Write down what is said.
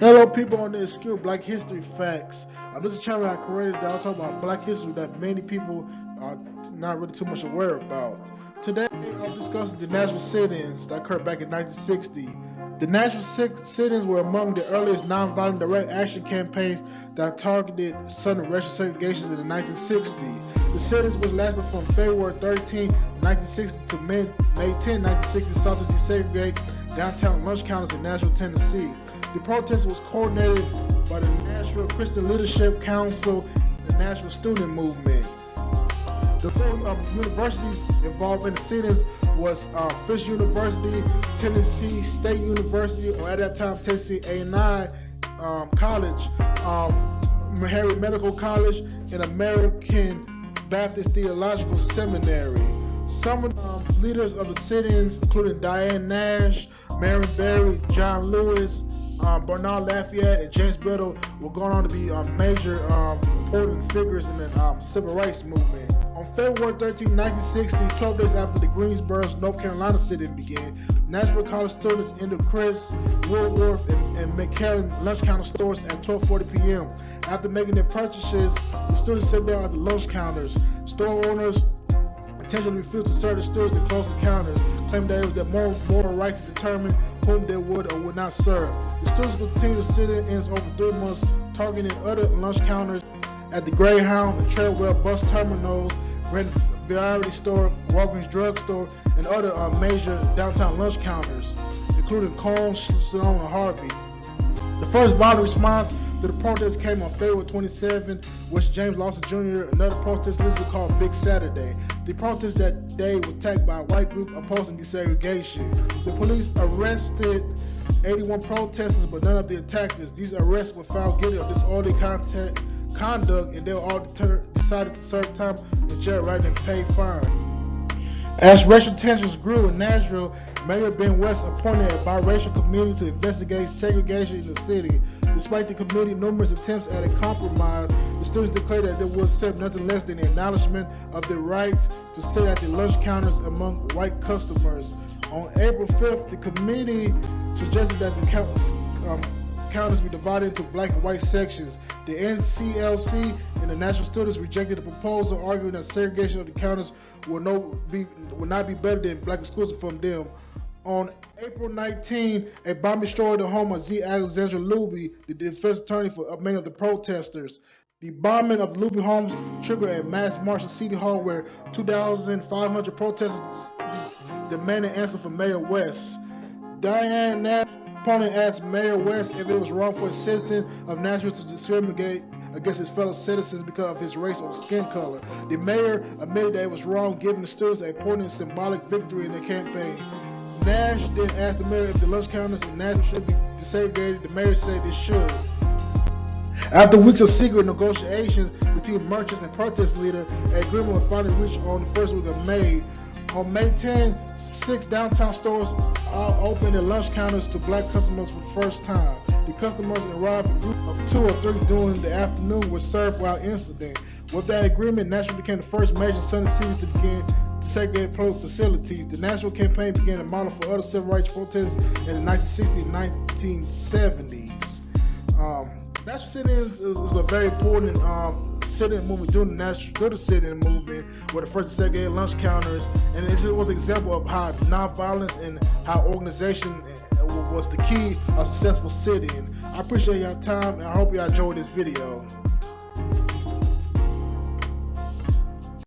Hello people on the Obscure Black History Facts. This is a channel I created that I'll talk about black history that many people are not really too much aware about. Today I'll discuss the Nashville Sit Ins that occurred back in 1960. The Nashville Sit Ins were among the earliest nonviolent direct action campaigns that targeted Southern racial segregation in the 1960s. The sit ins was lasted from February 13, 1960 to May 10, 1960, sought to desegregate downtown lunch counters in Nashville, Tennessee. The protest was coordinated by the Nashville Christian Leadership Council and the Nashville Student Movement. The four universities involved in the sit-ins was Fisk University, Tennessee State University, or at that time Tennessee A&I College, Harry Medical College, and American Baptist Theological Seminary. Some of the leaders of the sit-ins, including Diane Nash, Marion Barry, John Lewis, Bernard Lafayette, and James Bevel, were going on to be major important figures in the civil rights movement. On February 13, 1960, 12 days after the Greensboro, North Carolina sit-in began, Nashville College students entered Chris, Woolworth, and McKellen lunch counter stores at 12:40 p.m. After making their purchases, the students sat down at the lunch counters. Store owners intentionally refused to serve the students and close the counters, claiming that it was their moral right to determine whom they would or would not serve. The students continued to sit in over 3 months, targeting other lunch counters at the Greyhound and Treadwell bus terminals, Grand Variety Store, Walgreens Drug Store, and other major downtown lunch counters, including Combs, Sloan, and Harvey. The first violent response to the protest came on February 27, which James Lawson Jr., another protest leader, called Big Saturday. The protest that day was attacked by a white group opposing desegregation. The police arrested 81 protesters, but none of the attackers. These arrests were found guilty of disorderly conduct, and they were all decided to serve time in jail rather than pay fines. As racial tensions grew in Nashville, Mayor Ben West appointed a biracial committee to investigate segregation in the city. Despite the committee's numerous attempts at a compromise, the students declared that they would accept nothing less than the acknowledgement of their rights to sit at the lunch counters among white customers. On April 5th, the committee suggested that the counters be divided into black and white sections. The NCLC and the National Students rejected the proposal, arguing that segregation of the counters would not be better than black exclusion from them. On April 19, a bomb destroyed the home of Z. Alexandra Luby, the defense attorney for many of the protesters. The bombing of the Luby homes triggered a mass march at City Hall where 2,500 protesters demanded an answer from Mayor West. Diane Nash opponent asked Mayor West if it was wrong for a citizen of Nashville to discriminate against his fellow citizens because of his race or skin color. The mayor admitted that it was wrong, giving the students an important symbolic victory in their campaign. Nash then asked the mayor if the lunch counters in Nashville should be desegregated. The mayor said they should. After weeks of secret negotiations between merchants and protest leaders, an agreement was finally reached on the first week of May. On May 10, 6 downtown stores opened their lunch counters to black customers for the first time. The customers arrived in groups of 2 or 3 during the afternoon, were served without incident. With that agreement, Nashville became the first major southern city to begin to segregate public facilities. The Nashville campaign began a model for other civil rights protests in the 1960s and 1970s. Nashville sit-ins is a very important sit-in movement during the sit-in movement, where the first segregated lunch counters, and it was an example of how nonviolence and how organization was the key of successful sit-in. I appreciate your time, and I hope you enjoyed this video.